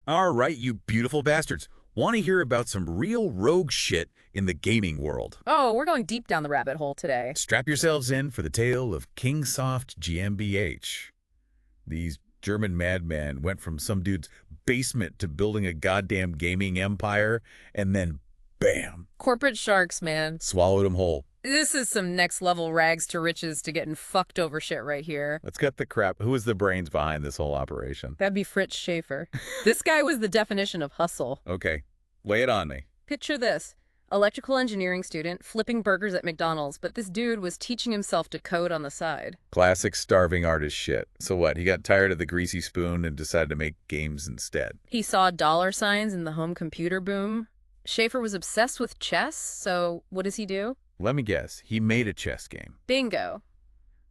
All right, you beautiful bastards. Want to hear about some real rogue shit in the gaming world? Oh, we're going deep down the rabbit hole today. Strap yourselves in for the tale of Kingsoft GmbH. These German madmen went from some dude's basement to building a goddamn gaming empire, and then bam, Corporate sharks, man. swallowed them whole. This is some next level rags to riches to getting fucked over shit right here. Let's cut the crap. Who was the brains behind this whole operation? That'd be Fritz Schaefer. This guy was the definition of hustle. Okay, lay it on me. Picture this. Electrical engineering student flipping burgers at McDonald's, but this dude was teaching himself to code on the side. Classic starving artist shit. So what, he got tired of the greasy spoon and decided to make games instead. He saw dollar signs in the home computer boom. Schaefer was obsessed with chess, so what does he do? Let me guess, he made a chess game. Bingo.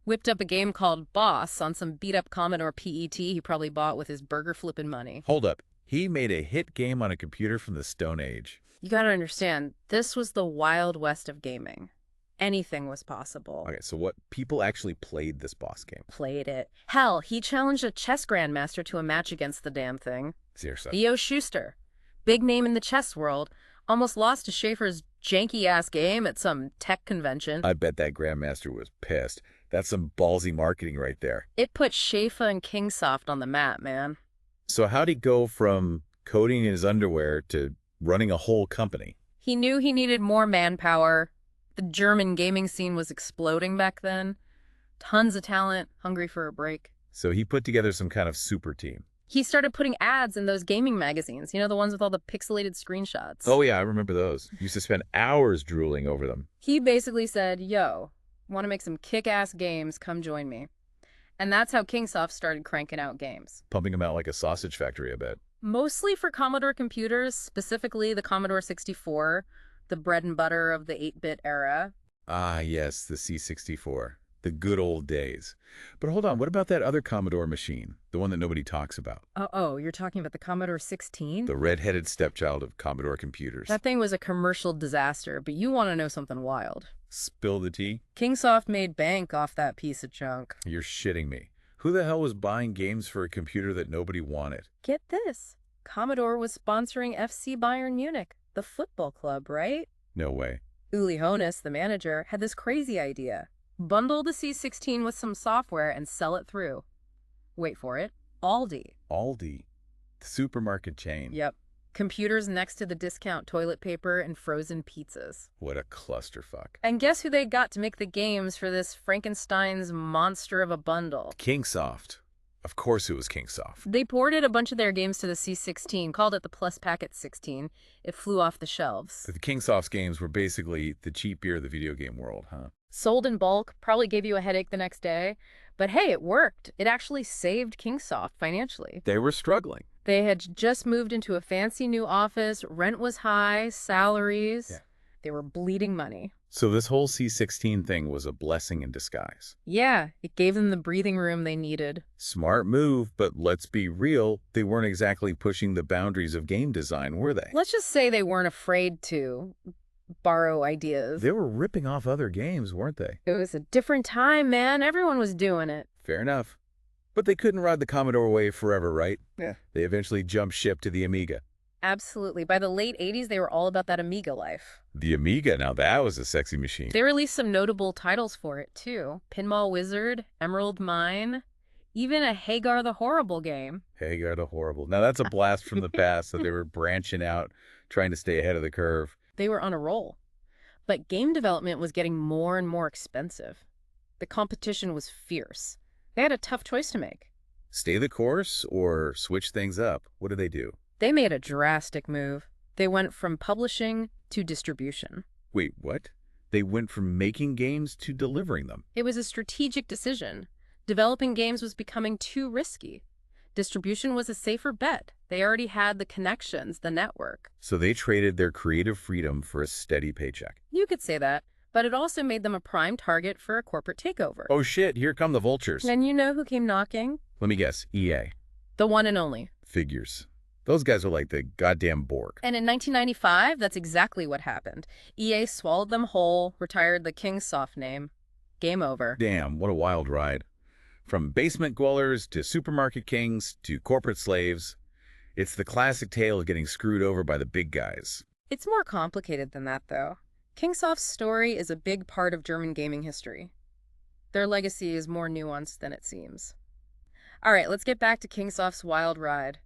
Whipped up a game called Boss on some beat-up Commodore PET he probably bought with his burger-flipping money. Hold up, he made a hit game on a computer from the Stone Age. You gotta understand, this was the Wild West of gaming. Anything was possible. Okay, so what, people actually played this boss game? Played it. Hell, he challenged a chess grandmaster to a match against the damn thing. Seriously. Theo Schuster, big name in the chess world, almost lost to Schaefer's janky-ass game at some tech convention. I bet that Grandmaster was pissed. That's some ballsy marketing right there. It put Schaefer and Kingsoft on the map, man. So how'd he go from coding in his underwear to running a whole company? He knew he needed more manpower. The German gaming scene was exploding back then. Tons of talent, hungry for a break. So he put together some kind of super team. He started putting ads in those gaming magazines, you know, the ones with all the pixelated screenshots. Oh yeah, I remember those. Used to spend hours drooling over them. He basically said, yo, want to make some kick-ass games, come join me. And that's how Kingsoft started cranking out games. Pumping them out like a sausage factory, I bet. Mostly for Commodore computers, specifically the Commodore 64, the bread and butter of the 8-bit era. Ah yes, the C64. The good old days. But hold on, what about that other Commodore machine? The one that nobody talks about. Oh, you're talking about the Commodore 16? The red-headed stepchild of Commodore computers. That thing was a commercial disaster, but you want to know something wild. Spill the tea? Kingsoft made bank off that piece of junk. You're shitting me. Who the hell was buying games for a computer that nobody wanted? Get this. Commodore was sponsoring FC Bayern Munich, the football club, right? No way. Uli Hoeneß, the manager, had this crazy idea. Bundle the C16 with some software and sell it through. Wait for it. Aldi. Aldi. The supermarket chain. Yep. Computers next to the discount toilet paper and frozen pizzas. What a clusterfuck. And guess who they got to make the games for this Frankenstein's monster of a bundle? Kingsoft. Of course it was Kingsoft. They ported a bunch of their games to the C16, called it the Plus Packet 16. It flew off the shelves. The Kingsoft's games were basically the cheap beer of the video game world, huh? Sold in bulk, probably gave you a headache the next day. But hey, it worked. It actually saved Kingsoft financially. They were struggling. They had just moved into a fancy new office, rent was high, salaries. Yeah. They were bleeding money. So this whole C16 thing was a blessing in disguise. Yeah, it gave them the breathing room they needed. Smart move, but let's be real, they weren't exactly pushing the boundaries of game design, were they? Let's just say they weren't afraid to borrow ideas. They were ripping off other games, weren't they? It was a different time, man. Everyone was doing it. Fair enough. But they couldn't ride the Commodore wave forever, right? Yeah. They eventually jumped ship to the Amiga. Absolutely. By the late 80s, they were all about that Amiga life. The Amiga, now that was a sexy machine. They released some notable titles for it, too. Pinball Wizard, Emerald Mine, even a Hagar the Horrible game. Hagar the Horrible. Now that's a blast from the past, so they were branching out, trying to stay ahead of the curve. They were on a roll. But game development was getting more and more expensive. The competition was fierce. They had a tough choice to make. Stay the course or switch things up? What did they do? They made a drastic move. They went from publishing to distribution. Wait, what? They went from making games to delivering them. It was a strategic decision. Developing games was becoming too risky. Distribution was a safer bet. They already had the connections, the network. So they traded their creative freedom for a steady paycheck. You could say that, but it also made them a prime target for a corporate takeover. Oh shit, here come the vultures. And you know who came knocking? Let me guess, EA. The one and only. Figures. Those guys are like the goddamn Borg. And in 1995, that's exactly what happened. EA swallowed them whole, retired the Kingsoft name. Game over. Damn, what a wild ride. From basement dwellers to supermarket kings to corporate slaves, It's the classic tale of getting screwed over by the big guys. It's more complicated than that, though. Kingsoft's story is a big part of German gaming history. Their legacy is more nuanced than it seems. All right, let's get back to Kingsoft's wild ride.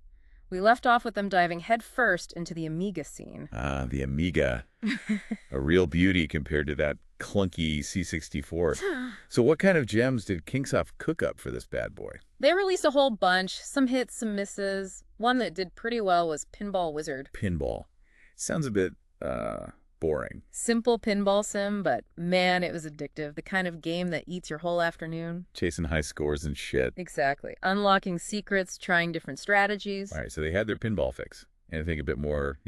We left off with them diving headfirst into the Amiga scene. Ah, the Amiga. A real beauty compared to that clunky C64. So what kind of gems did Kingsoft cook up for this bad boy? They released a whole bunch, some hits, some misses. One that did pretty well was Pinball Wizard. Pinball. Sounds a bit, boring. Simple pinball sim, but man, it was addictive. The kind of game that eats your whole afternoon. Chasing high scores and shit. Exactly. Unlocking secrets, trying different strategies. All right, so they had their pinball fix. Anything a bit more,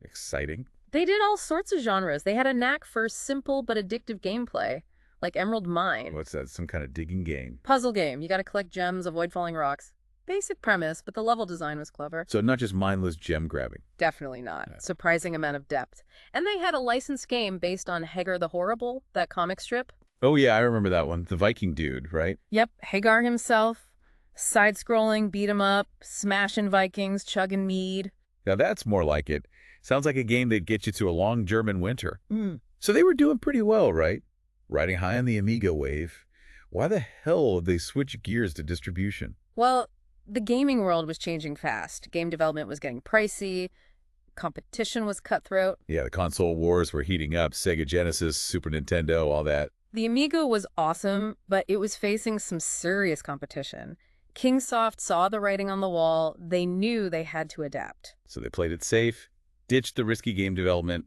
exciting? They did all sorts of genres. They had a knack for simple but addictive gameplay, like Emerald Mine. What's that, some kind of digging game? Puzzle game. You gotta collect gems, avoid falling rocks. Basic premise, but the level design was clever. So not just mindless gem grabbing. Definitely not. Yeah. Surprising amount of depth. And they had a licensed game based on Hagar the Horrible, that comic strip. Oh yeah, I remember that one. The Viking dude, right? Yep, Hagar himself. Side-scrolling, beat 'em up, smashing Vikings, chugging mead. Now that's more like it. Sounds like a game that'd get you through a long German winter. Mm. So they were doing pretty well, right? Riding high on the Amiga wave. Why the hell did they switch gears to distribution? Well, the gaming world was changing fast. Game development was getting pricey. Competition was cutthroat. Yeah, the console wars were heating up. Sega Genesis, Super Nintendo, all that. The Amiga was awesome, but it was facing some serious competition. Kingsoft saw the writing on the wall. They knew they had to adapt. So they played it safe, ditched the risky game development,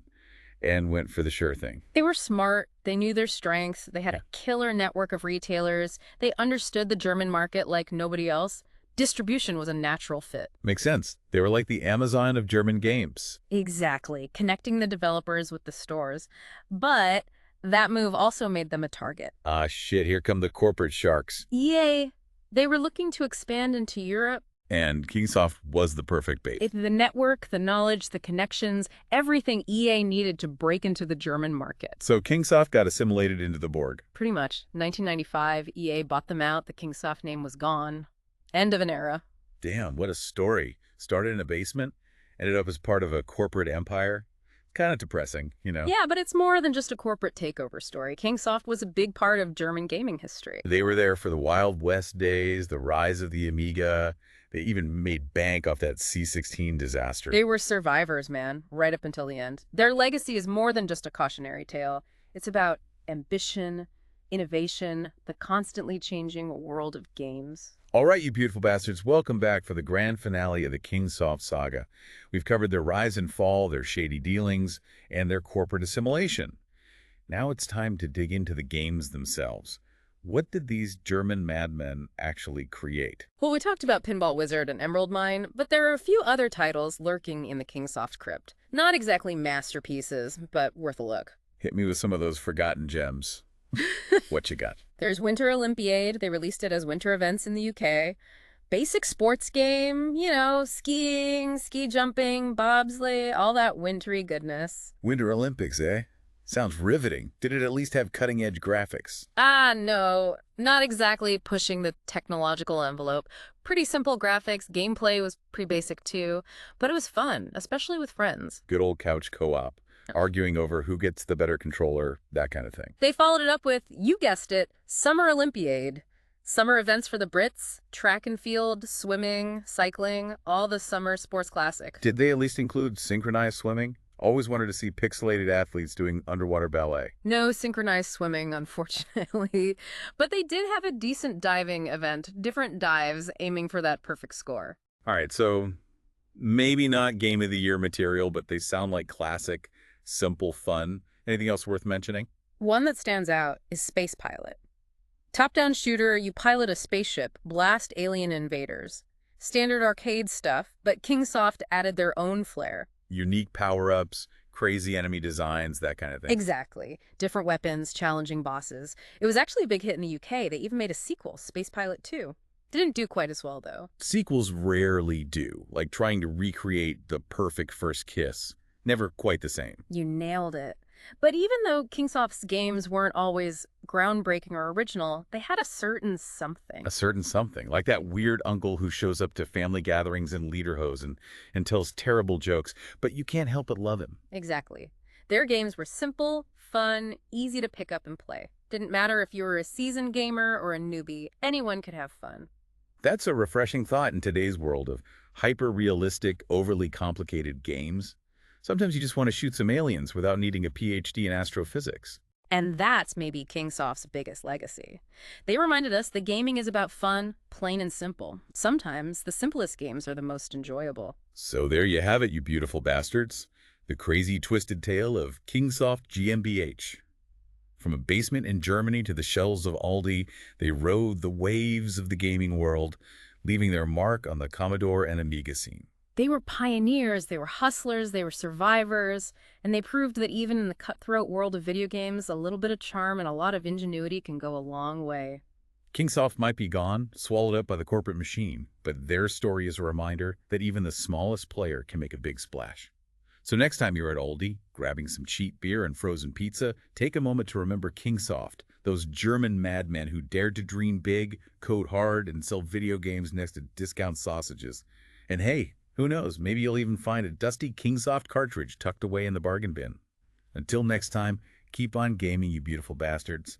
and went for the sure thing. They were smart. They knew their strengths. They had a killer network of retailers. They understood the German market like nobody else. Distribution was a natural fit. Makes sense. They were like the Amazon of German games. Exactly, connecting the developers with the stores. But that move also made them a target. Ah, shit, here come the corporate sharks. EA, they were looking to expand into Europe. And Kingsoft was the perfect bait. The network, the knowledge, the connections, everything EA needed to break into the German market. So Kingsoft got assimilated into the Borg. Pretty much. 1995, EA bought them out. The Kingsoft name was gone. End of an era. Damn, what a story. Started in a basement, ended up as part of a corporate empire. Kind of depressing, Yeah, but it's more than just a corporate takeover story. Kingsoft was a big part of German gaming history. They were there for the Wild West days, the rise of the Amiga. They even made bank off that C16 disaster. They were survivors, man, right up until the end. Their legacy is more than just a cautionary tale. It's about ambition, innovation, the constantly changing world of games. All right, you beautiful bastards, welcome back for the grand finale of the Kingsoft saga. We've covered their rise and fall, their shady dealings, and their corporate assimilation. Now it's time to dig into the games themselves. What did these German madmen actually create? Well, we talked about Pinball Wizard and Emerald Mine, but there are a few other titles lurking in the Kingsoft crypt. Not exactly masterpieces, but worth a look. Hit me with some of those forgotten gems. What you got? There's Winter Olympiade. They released it as winter events in the UK. Basic sports game, skiing, ski jumping, bobsleigh, all that wintry goodness. Winter Olympics, eh? Sounds riveting. Did it at least have cutting-edge graphics? No, not exactly pushing the technological envelope. Pretty simple graphics, gameplay was pretty basic too, but it was fun, especially with friends. Good old couch co-op. Arguing over who gets the better controller, that kind of thing. They followed it up with, you guessed it, Summer Olympiade. Summer events for the Brits, track and field, swimming, cycling, all the summer sports classic. Did they at least include synchronized swimming? Always wanted to see pixelated athletes doing underwater ballet. No synchronized swimming, unfortunately. But they did have a decent diving event, different dives aiming for that perfect score. All right, so maybe not Game of the Year material, but they sound like classic, simple fun. Anything else worth mentioning? One that stands out is Space Pilot. Top-down shooter, you pilot a spaceship, blast alien invaders. Standard arcade stuff, but Kingsoft added their own flair. Unique power-ups, crazy enemy designs, that kind of thing. Exactly. Different weapons, challenging bosses. It was actually a big hit in the UK. They even made a sequel, Space Pilot 2. Didn't do quite as well, though. Sequels rarely do, like trying to recreate the perfect first kiss. Never quite the same. You nailed it. But even though Kingsoft's games weren't always groundbreaking or original, they had a certain A something. certain something, like that weird uncle who shows up to family gatherings in lederhosen and tells terrible jokes, but you can't help but love him. Exactly. Their games were simple, fun, easy to pick up and play. Didn't matter if you were a seasoned gamer or a newbie, anyone could have fun. That's a refreshing thought in today's world of hyper-realistic, overly complicated games. Sometimes you just want to shoot some aliens without needing a PhD in astrophysics. And that's maybe Kingsoft's biggest legacy. They reminded us that gaming is about fun, plain and simple. Sometimes the simplest games are the most enjoyable. So there you have it, you beautiful bastards. The crazy, twisted tale of Kingsoft GmbH. From a basement in Germany to the shelves of Aldi, they rode the waves of the gaming world, leaving their mark on the Commodore and Amiga scene. They were pioneers, they were hustlers, they were survivors, and they proved that even in the cutthroat world of video games, a little bit of charm and a lot of ingenuity can go a long way. Kingsoft might be gone, swallowed up by the corporate machine, but their story is a reminder that even the smallest player can make a big splash. So next time you're at Aldi, grabbing some cheap beer and frozen pizza, take a moment to remember Kingsoft, those German madmen who dared to dream big, code hard, and sell video games next to discount sausages. And hey, who knows, maybe you'll even find a dusty Kingsoft cartridge tucked away in the bargain bin. Until next time, keep on gaming, you beautiful bastards.